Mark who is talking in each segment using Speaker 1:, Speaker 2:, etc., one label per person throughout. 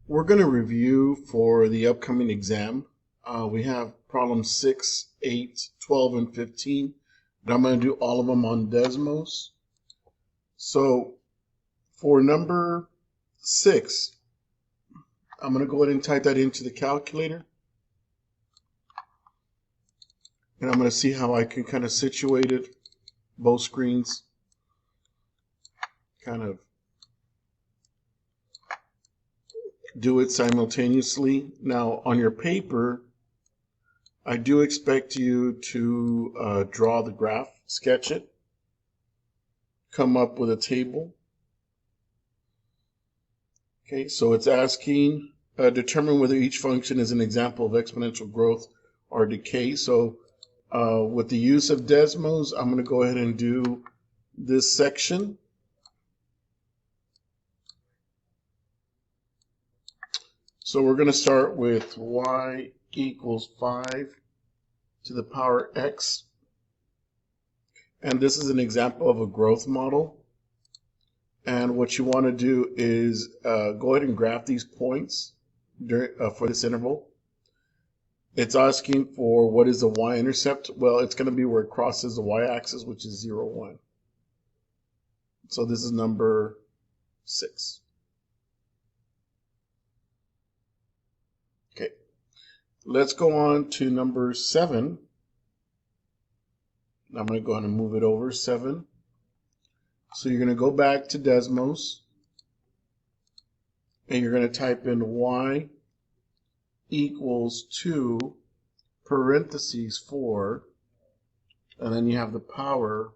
Speaker 1: We're going to review for the upcoming exam. We have problems 6, 8, 12, and 15. But I'm going to do all of them on Desmos. So for number 6, I'm going to go ahead and type that into the calculator. And I'm going to see how I can kind of situate it, both screens, kind of do it simultaneously. Now on your paper, I do expect you to draw the graph, sketch it, come up with a table. Okay, so it's asking, determine whether each function is an example of exponential growth or decay. So with the use of Desmos, I'm going to go ahead and do this section. So we're going to start with y equals 5 to the power x. And this is an example of a growth model. And what you want to do is go ahead and graph these points for this interval. It's asking for what is the y-intercept. Well, it's going to be where it crosses the y-axis, which is 0, 1. So this is number 6. Okay, let's go on to number 7. I'm going to go ahead and move it over, 7. So you're going to go back to Desmos, and you're going to type in y equals 2 parentheses 4, and then you have the power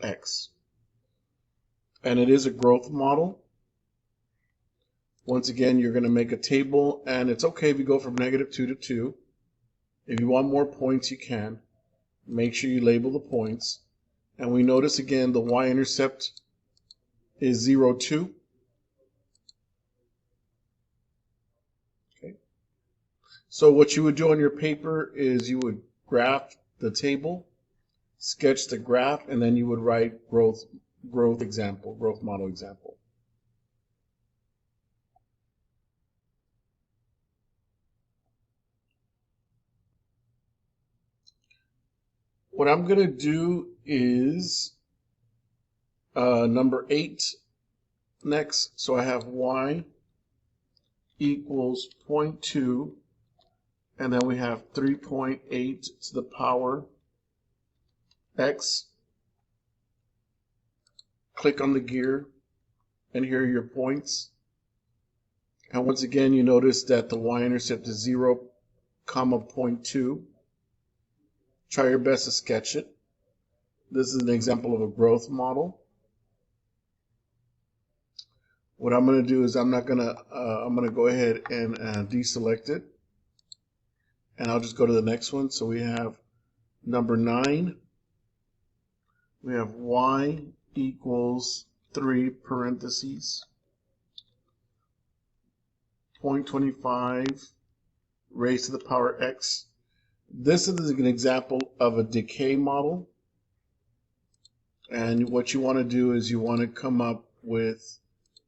Speaker 1: x. And it is a growth model. Once again, you're going to make a table, and it's okay if you go from -2 to 2. If you want more points, you can. Make sure you label the points. And we notice again the y-intercept is 0, 2. Okay. So what you would do on your paper is you would graph the table, sketch the graph, and then you would write growth model example. What I'm going to do is number 8 next. So I have y equals 0.2, and then we have 3.8 to the power x. Click on the gear, and here are your points. And once again, you notice that the y-intercept is 0, 0.2. Try your best to sketch it. This is an example of a growth model. What I'm going to do is I'm going to go ahead and deselect it, and I'll just go to the next one. So we have number 9. We have y equals 3 parentheses 0.25 raised to the power x. This is an example of a decay model. And what you want to do is you want to come up with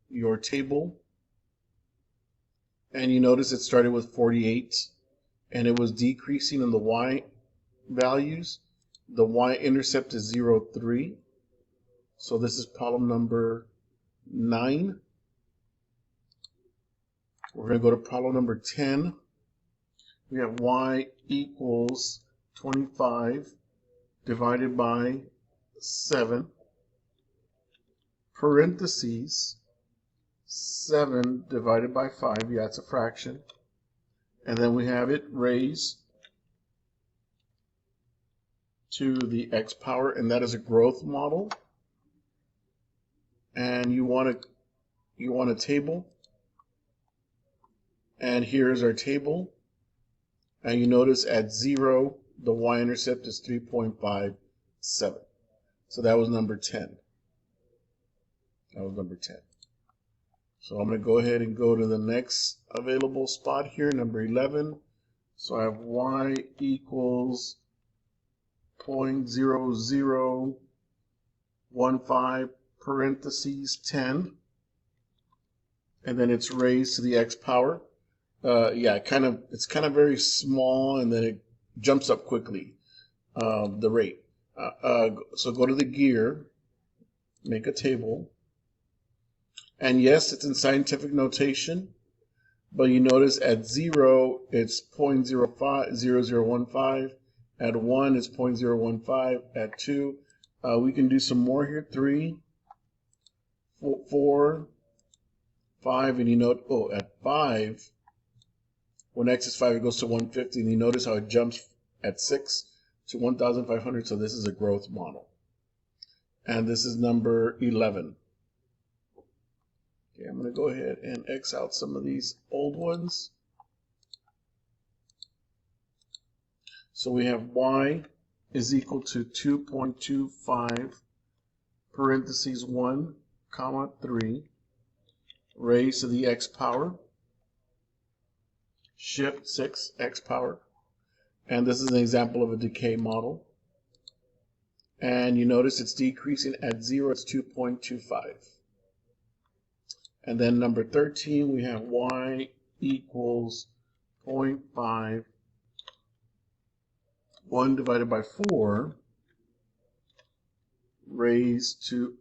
Speaker 1: your table. And you notice it started with 48 and it was decreasing in the y values. The y-intercept is 0, 3. So this is problem number 9. We're going to go to problem number 10. We have y equals 25 divided by 7, parentheses 7 divided by 5, yeah, it's a fraction. And then we have it raised to the x power, and that is a growth model. And you want a table. And here's our table. And you notice at 0, the y-intercept is 3.57. So that was number 10. That was number 10. So I'm going to go ahead and go to the next available spot here, number 11. So I have y equals 0.0015 parentheses 10. and then it's raised to the x power. Yeah, it's kind of very small, and then it jumps up quickly, the rate. So go to the gear, make a table, and yes, it's in scientific notation, but you notice at 0, it's 0.0015, at 1, it's 0.015, at 2, we can do some more here, 3, 4, 5, and you note, oh, at 5, when x is 5, it goes to 150, and you notice how it jumps at 6 to 1,500, so this is a growth model. And this is number 11. Okay, I'm going to go ahead and X out some of these old ones. So we have y is equal to 2.25 parentheses 1 comma 3 raised to the x power, shift 6 x power, and this is an example of a decay model. And you notice it's decreasing at 0, it's 2.25. And then number 13, we have y equals 0.5, 1 divided by 4, raised to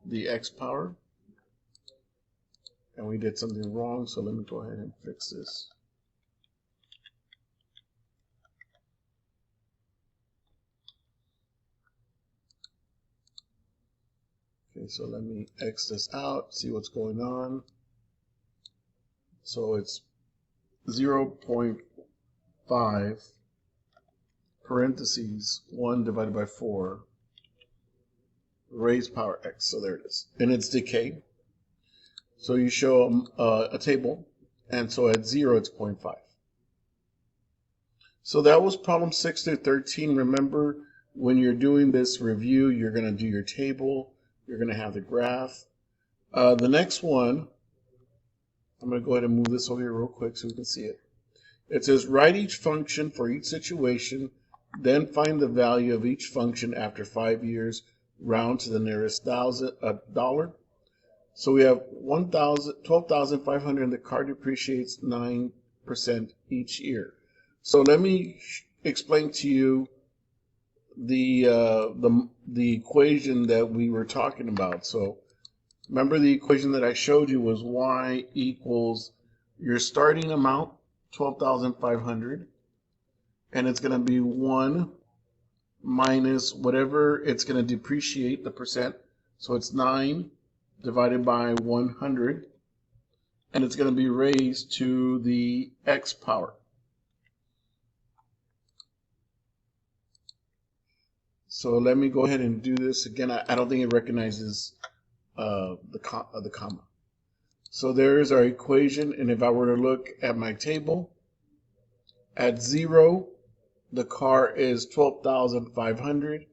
Speaker 1: the x power. And we did something wrong, so let me go ahead and fix this. Okay, so let me X this out, see what's going on. So it's 0.5 parentheses 1 divided by 4 raised power x. So there it is. And it's decay. So you show a table, and so at 0 it's 0.5. So that was problem 6 through 13. Remember, when you're doing this review, you're going to do your table. You're going to have the graph. The next one, I'm going to go ahead and move this over here real quick so we can see it. It says, write each function for each situation, then find the value of each function after 5 years, round to the nearest dollar. So we have 12,500, and the car depreciates 9% each year. So let me explain to you the equation that we were talking about. So remember, the equation that I showed you was y equals your starting amount, 12,500, and it's going to be 1 minus whatever it's going to depreciate, the percent. So it's 9 divided by 100, and it's going to be raised to the x power. So let me go ahead and do this again. I don't think it recognizes the comma. So there's our equation, and if I were to look at my table, at 0, the car is 12,500.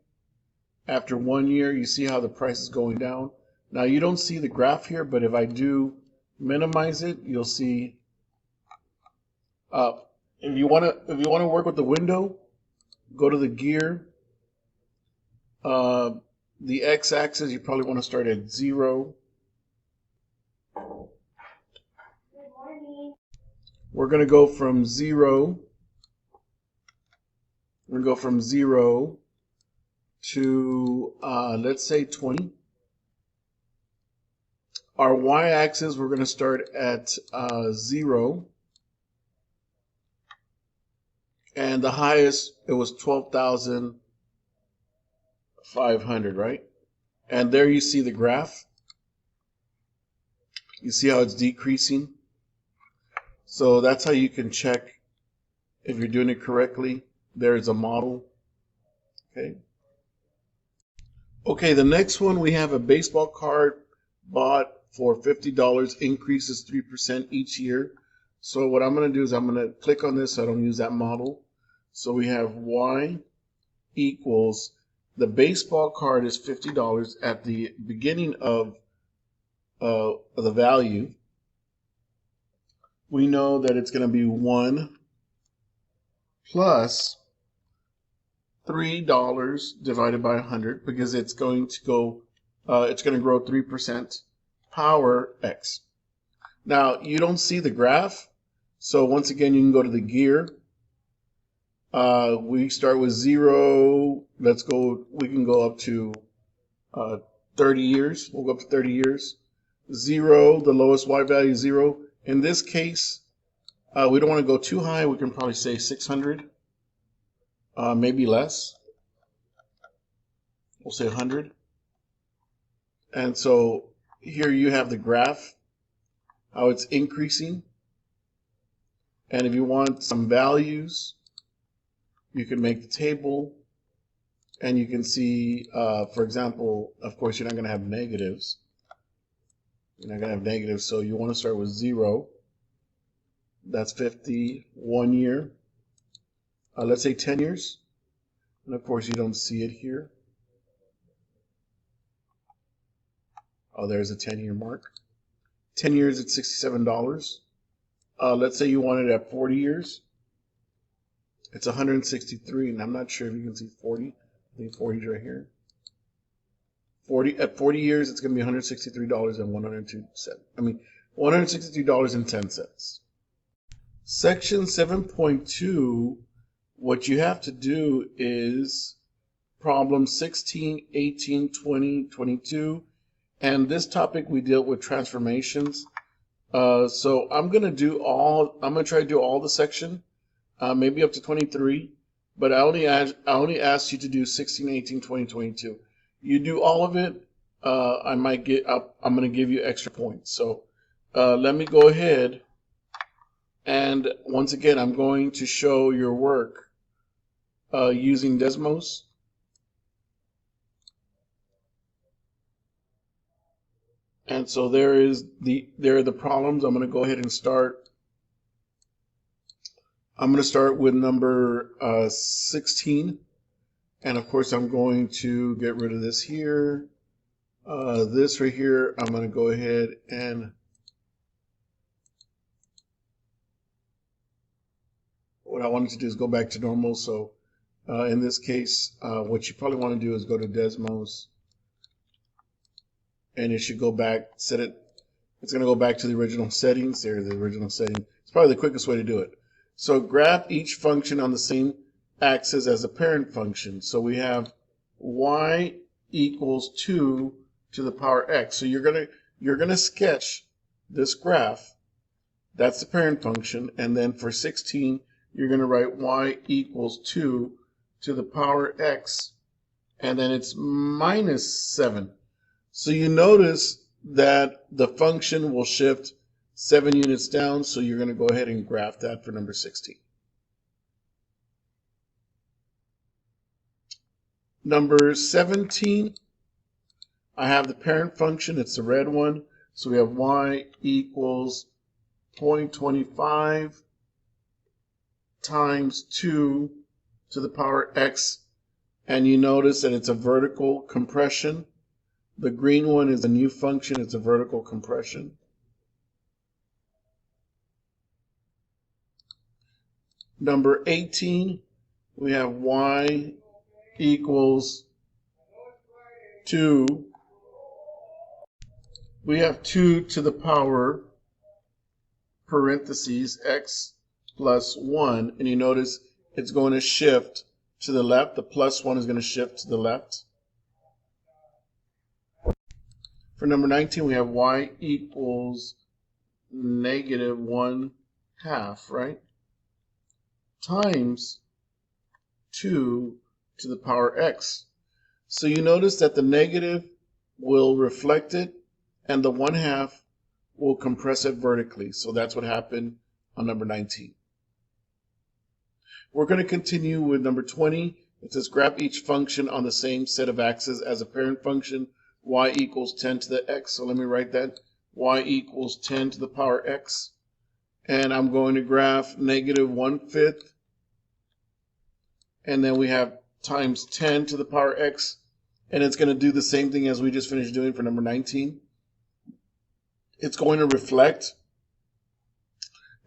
Speaker 1: After 1 year, you see how the price is going down. Now you don't see the graph here, but if I do minimize it, you'll see. If you want to work with the window, go to the gear. The x-axis, you probably want to start at 0. Good morning. We're going to go from 0. We're going to go from 0 to, let's say, 20. Our y-axis, we're going to start at 0. And the highest, it was 12,500, right? And there you see the graph. You see how it's decreasing. So that's how you can check if you're doing it correctly. There's a model. Okay, the next one, we have a baseball card bought for $50, increases 3% each year. So what I'm going to do is I'm going to click on this so I don't use that model. So we have y equals, the baseball card is $50 at the beginning of the value. We know that it's going to be 1 plus $3 divided by 100, because it's going to go it's going to grow 3% power x. Now, you don't see the graph, so once again, you can go to the gear. We start with 0. We can go up to 30 years. We'll go up to 30 years. 0, the lowest y value is 0. In this case, we don't want to go too high. We can probably say 600, maybe less. We'll say 100. And so here you have the graph, how it's increasing. And if you want some values, you can make the table. And you can see, for example, of course, you're not going to have negatives. You're not going to have negatives, so you want to start with 0. That's 50, 1 year. Let's say 10 years. And of course, you don't see it here. Oh, there's a 10-year mark. 10 years at $67. Let's say you want it at 40 years. It's 163, and I'm not sure if you can see 40. I think 40 is right here. At 40 years, it's going to be $163.10. Section 7.2, what you have to do is problem 16, 18, 20, 22. And this topic we dealt with transformations. So I'm going to try to do all the section, maybe up to 23. But I only asked you to do 16, 18, 20, 22. You do all of it, I'm going to give you extra points. So let me go ahead, and once again, I'm going to show your work using Desmos. And so there are the problems. I'm going to go ahead and start. I'm going to start with number 16. And of course, I'm going to get rid of this here. This right here, I'm going to go ahead and what I wanted to do is go back to normal. So in this case, what you probably want to do is go to Desmos. And it should go back, it's going to go back to the original settings. There's the original setting. It's probably the quickest way to do it. So graph each function on the same axis as a parent function. So we have y equals 2 to the power x. So you're gonna sketch this graph. That's the parent function. And then for 16, you're going to write y equals 2 to the power x. And then it's minus 7. So you notice that the function will shift 7 units down, so you're going to go ahead and graph that for number 16. Number 17, I have the parent function, it's the red one, so we have y equals 0.25 times 2 to the power x, and you notice that it's a vertical compression. The green one is a new function, it's a vertical compression. Number 18, we have y equals 2. We have 2 to the power, parentheses, x plus 1. And you notice it's going to shift to the left. The plus 1 is going to shift to the left. For number 19, we have y equals negative 1/2, right? Times 2 to the power x. So you notice that the negative will reflect it and the 1/2 will compress it vertically. So that's what happened on number 19. We're going to continue with number 20. It says graph each function on the same set of axes as a parent function. Y equals 10 to the x. So let me write that. Y equals 10 to the power x. And I'm going to graph negative 1/5. And then we have times 10 to the power x. And it's going to do the same thing as we just finished doing for number 19. It's going to reflect.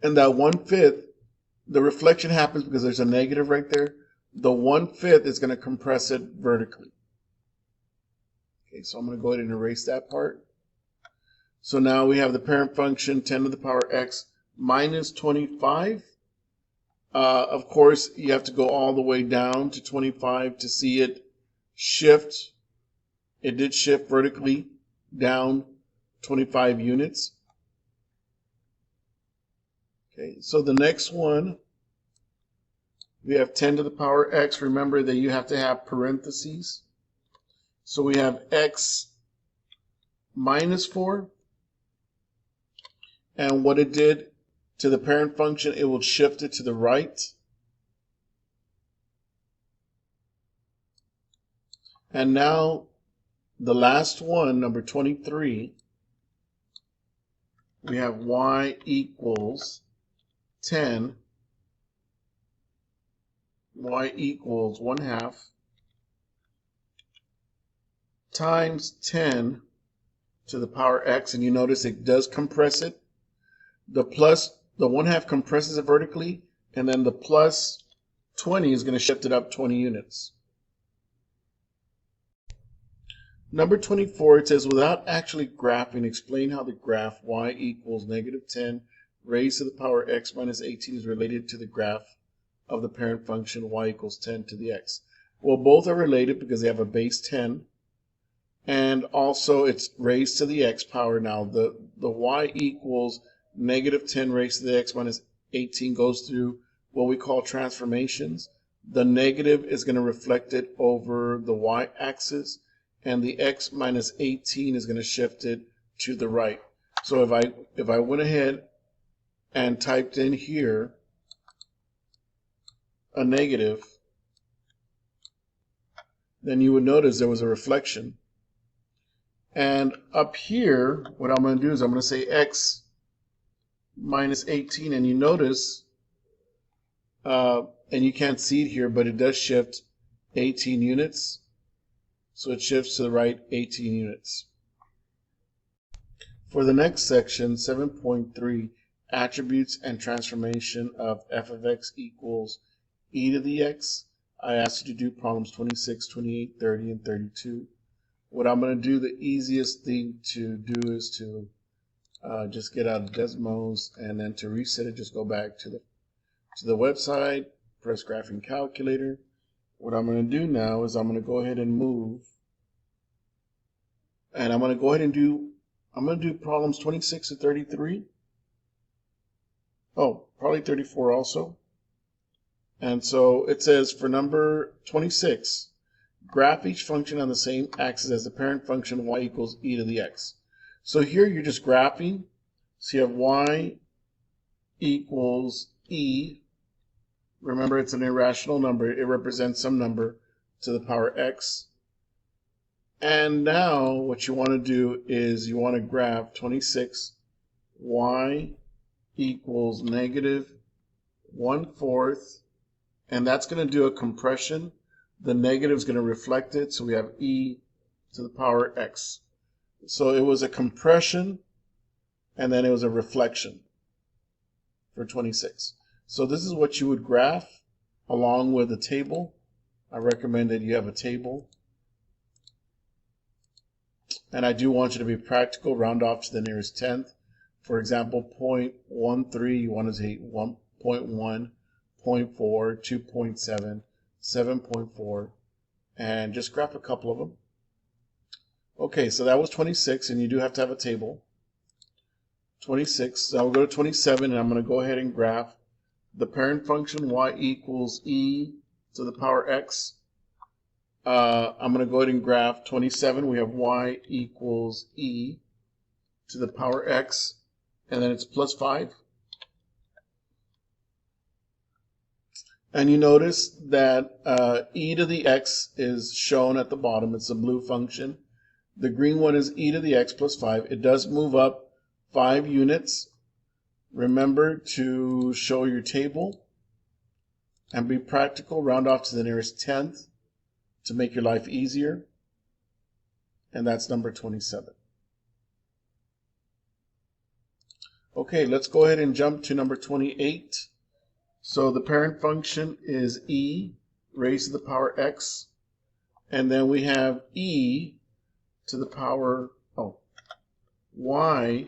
Speaker 1: And that 1/5, the reflection happens because there's a negative right there. The 1/5 is going to compress it vertically. Okay, so I'm going to go ahead and erase that part. So now we have the parent function 10 to the power x minus 25. Of course, you have to go all the way down to 25 to see it shift. It did shift vertically down 25 units. Okay, so the next one, we have 10 to the power x. Remember that you have to have parentheses. So we have x minus 4. And what it did to the parent function, it will shift it to the right. And now the last one, number 23, we have y equals 10. Y equals 1/2 times 10 to the power x. And you notice it does compress it. The 1/2 compresses it vertically, and then the plus 20 is going to shift it up 20 units. Number 24, it says, without actually graphing, explain how the graph y equals -10 raised to the power x minus 18 is related to the graph of the parent function y equals 10 to the x. Well, both are related because they have a base 10, and also it's raised to the x power. Now, the y equals -10 raised to the x minus 18 goes through what we call transformations. The negative is going to reflect it over the y-axis, and the x minus 18 is going to shift it to the right. So if I went ahead and typed in here a negative, then you would notice there was a reflection. And up here, what I'm going to do is I'm going to say x minus 18, and you notice, and you can't see it here, but it does shift 18 units. So it shifts to the right 18 units. For the next section, 7.3, attributes and transformation of f of x equals e to the x, I asked you to do problems 26, 28, 30, and 32. What I'm going to do, the easiest thing to do is to just get out of Desmos, and then to reset it, just go back to the website, press graphing calculator. What I'm going to do now is I'm going to go ahead and move, and I'm going to go ahead and do problems 26 to 33. Oh, probably 34 also. And so it says for number 26, graph each function on the same axis as the parent function y equals e to the x. So here you're just graphing. So you have y equals e. Remember, it's an irrational number. It represents some number to the power x. And now what you want to do is you want to graph 26, y equals -1/4, and that's going to do a compression. The negative is going to reflect it, so we have e to the power x. So it was a compression, and then it was a reflection for 26. So this is what you would graph along with a table. I recommend that you have a table. And I do want you to be practical, round off to the nearest tenth. For example, 0.13, you want to say 1.1, 0.4, 2.7, 7.4, and just graph a couple of them. Okay, so that was 26, and you do have to have a table. 26, so I'll go to 27, and I'm going to go ahead and graph the parent function y equals e to the power x. I'm going to go ahead and graph 27. We have y equals e to the power x, and then it's plus 5. And you notice that e to the x is shown at the bottom. It's a blue function. The green one is e to the x plus 5. It does move up 5 units. Remember to show your table and be practical. Round off to the nearest tenth to make your life easier. And that's number 27. Okay, let's go ahead and jump to number 28. So the parent function is e raised to the power x. And then we have e to the power, y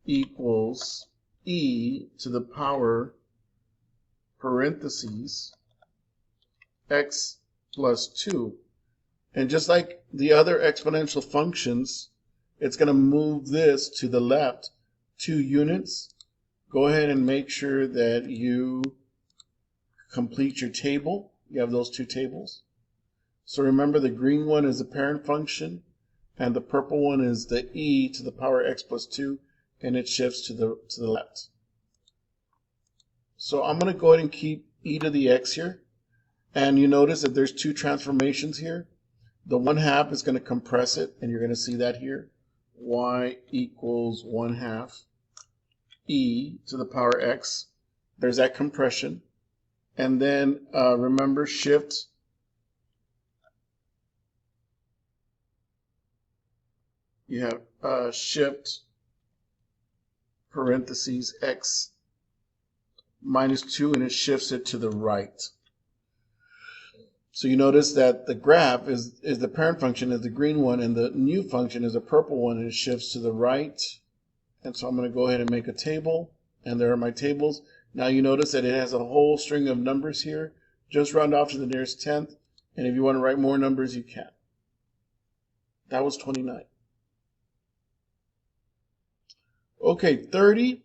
Speaker 1: equals e to the power parentheses x plus 2. And just like the other exponential functions, it's going to move this to the left 2 units. Go ahead and make sure that you complete your table. You have those 2 tables. So remember, the green one is the parent function, and the purple one is the e to the power x plus 2, and it shifts to the left. So I'm going to go ahead and keep e to the x here. And you notice that there's 2 transformations here. The 1/2 is going to compress it, and you're going to see that here. Y equals 1/2 e to the power x. There's that compression. And then remember, shift. You have shift parentheses x minus 2, and it shifts it to the right. So you notice that the graph is the parent function is the green one, and the new function is the purple one, and it shifts to the right. And so I'm going to go ahead and make a table, and there are my tables. Now you notice that it has a whole string of numbers here. Just round off to the nearest tenth, and if you want to write more numbers, you can. That was 29. Okay, 30.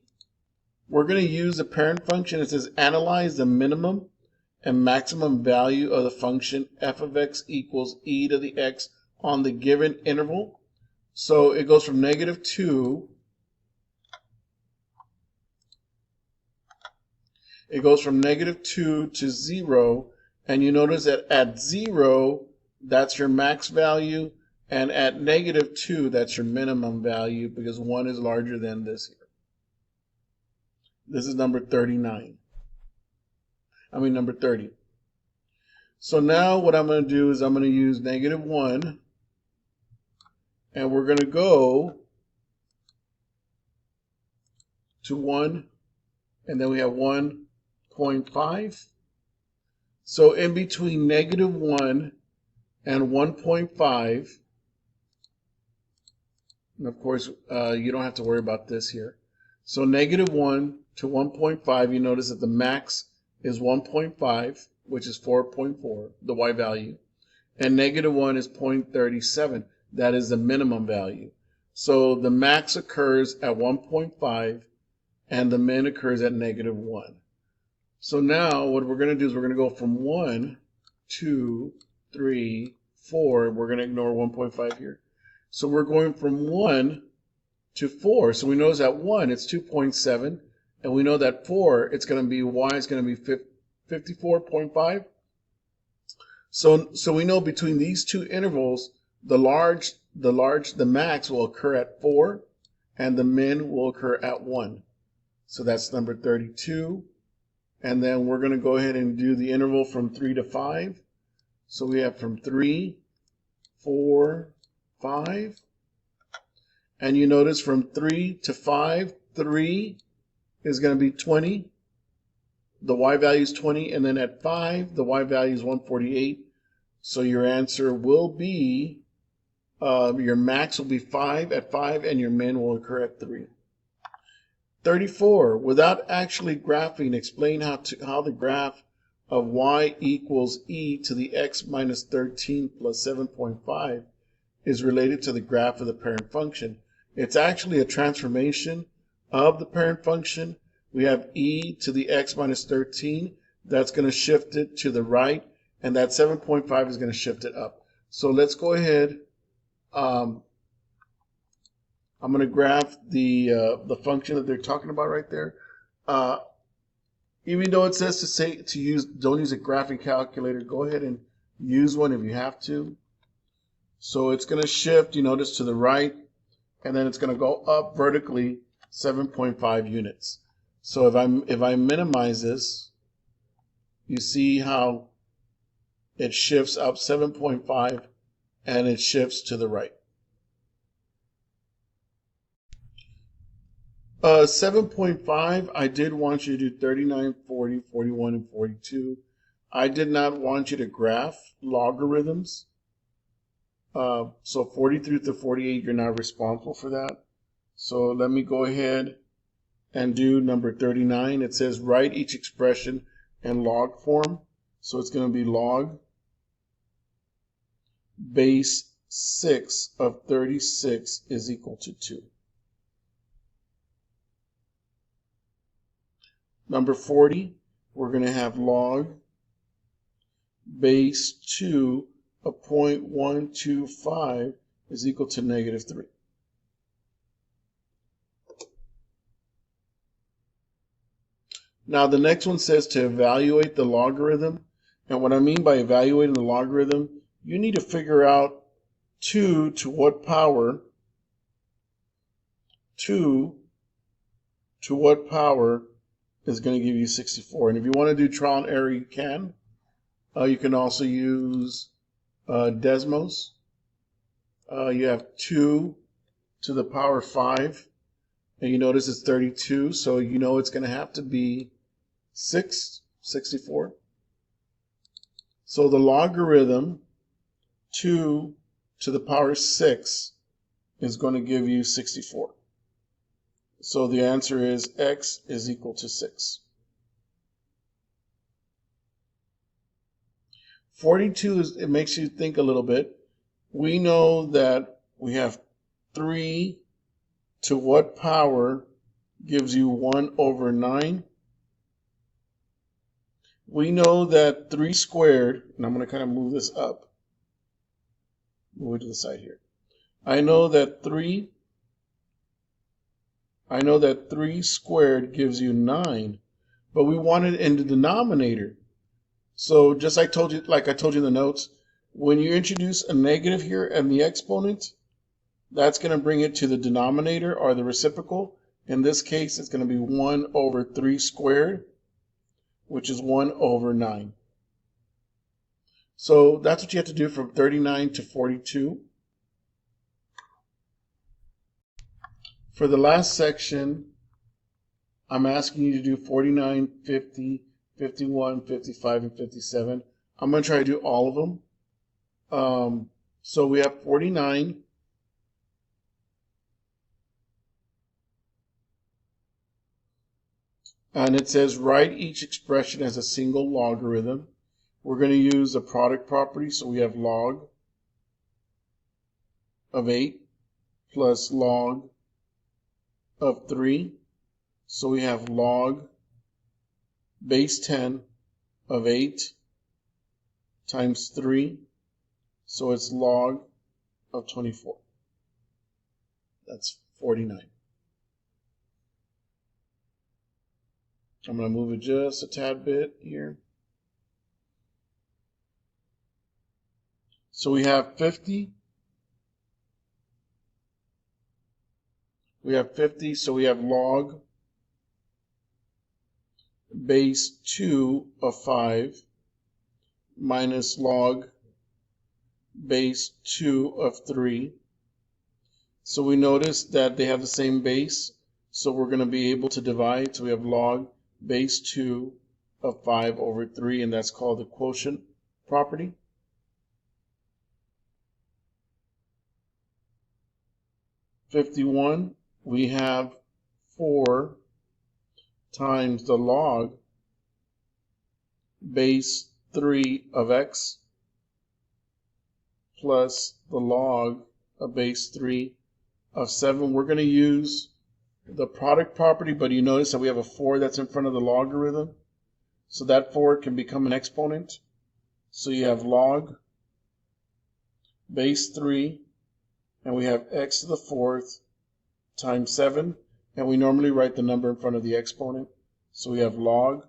Speaker 1: We're going to use the parent function. It says analyze the minimum and maximum value of the function f of x equals e to the x on the given interval. So it goes from -2. It goes from -2 to 0, and you notice that at 0, that's your max value, and at -2, that's your minimum value, because 1 is larger than this here. This is number 39. Number 30. So now what I'm going to do is I'm going to use -1, and we're going to go to 1, and then we have 1.5. So in between -1 and 1.5, and of course you don't have to worry about this here. So -1 to 1.5, you notice that the max is 1.5, which is 4.4, the y value, and -1 is 0.37, that is the minimum value. So the max occurs at 1.5, and the min occurs at -1. So now what we're going to do is we're going to go from 1, 2, 3, 4. We're going to ignore 1.5 here. So we're going from 1 to 4. So we notice that 1, it's 2.7. And we know that 4, it's going to be, y is going to be 54.5. So we know between these 2 intervals, the max will occur at 4, and the min will occur at 1. So that's number 32. And then we're going to go ahead and do the interval from 3 to 5. So we have from 3, 4, 5. And you notice from 3 to 5, 3 is going to be 20. The y value is 20. And then at 5, the y value is 148. So your answer will be, your max will be 5 at 5, and your min will occur at 3. 34. Without actually graphing, explain how the graph of y equals e to the x minus 13 plus 7.5 is related to the graph of the parent function. It's actually a transformation of the parent function. We have e to the x minus 13. That's going to shift it to the right, and that 7.5 is going to shift it up. So let's go ahead. I'm going to graph the function that they're talking about right there. Even though it says don't use a graphing calculator, go ahead and use one if you have to. So it's going to shift, you notice, to the right, and then it's going to go up vertically 7.5 units. So if I minimize this, you see how it shifts up 7.5, and it shifts to the right. 7.5, I did want you to do 39, 40, 41, and 42. I did not want you to graph logarithms. So 43 to 48, you're not responsible for that. So let me go ahead and do number 39. It says write each expression in log form. So it's going to be log base 6 of 36 is equal to 2. Number 40, we're going to have log base 2 of 0.125 is equal to negative 3. Now the next one says to evaluate the logarithm. And what I mean by evaluating the logarithm, you need to figure out 2 to what power is going to give you 64. And if you want to do trial and error, you can. You can also use Desmos. You have 2 to the power 5. And you notice it's 32, so you know it's going to have to be 64. So the logarithm 2 to the power 6 is going to give you 64. So the answer is x is equal to 6. 42 it makes you think a little bit. We know that we have 3 to what power gives you 1 over 9. We know that 3 squared, and I'm going to kind of move this up. Move it to the side here. I know that 3 squared gives you 9, but we want it in the denominator. So just like I told you in the notes, when you introduce a negative here and the exponent, that's going to bring it to the denominator or the reciprocal. In this case, it's going to be 1 over 3 squared, which is 1 over 9. So that's what you have to do from 39 to 42. For the last section, I'm asking you to do 49, 50, 51, 55, and 57. I'm going to try to do all of them. So we have 49. And it says write each expression as a single logarithm. We're going to use the product property. So we have log of 8 plus log of 3. So we have log base 10 of 8 times 3. So it's log of 24. That's 49. I'm going to move it just a tad bit here. So we have 50. So we have log base 2 of 5 minus log base 2 of 3. So we notice that they have the same base, so we're going to be able to divide. So we have log base 2 of 5 over 3, and that's called the quotient property. (51) we have 4 times the log base 3 of x plus the log of base 3 of 7. We're going to use the product property, but you notice that we have a 4 that's in front of the logarithm. So that 4 can become an exponent. So you have log base 3, and we have x to the 4th times 7. And we normally write the number in front of the exponent. So we have log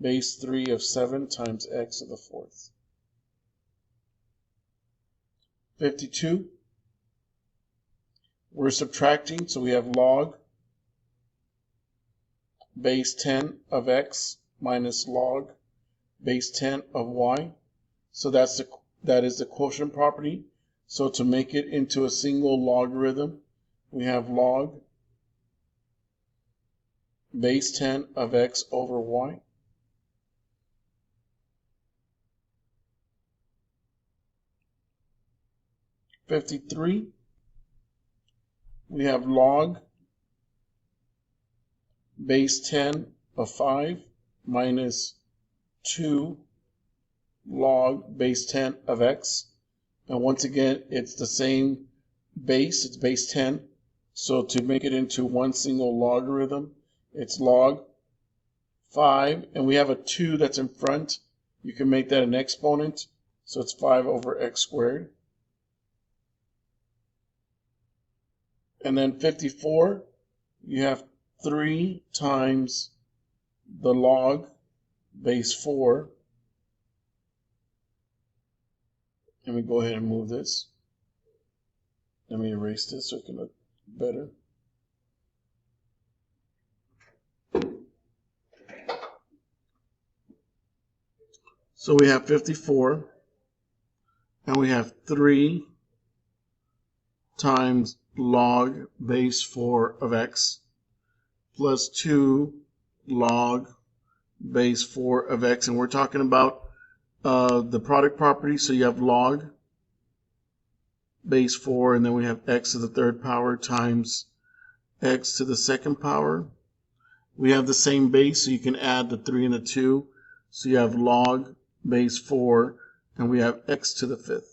Speaker 1: base 3 of 7 times x to the 4th. 52. We're subtracting, so we have log base 10 of x minus log base 10 of y. So that is the quotient property. So to make it into a single logarithm, we have log base 10 of x over y. 53, we have log base 10 of 5 minus 2 log base 10 of x. And once again, it's the same base, it's base 10. So to make it into one single logarithm, it's log 5, and we have a 2 that's in front. You can make that an exponent, so it's 5 over x squared. And then 54, you have 3 times the log base 4. Let me go ahead and move this. Let me erase this so it can look better. So we have 54, and we have 3 times log base 4 of x plus 2 log base 4 of x. And we're talking about the product property. So you have log base 4, and then we have x to the third power times x to the second power. We have the same base, so you can add the 3 and the 2. So you have log base 4, and we have x to the 5th.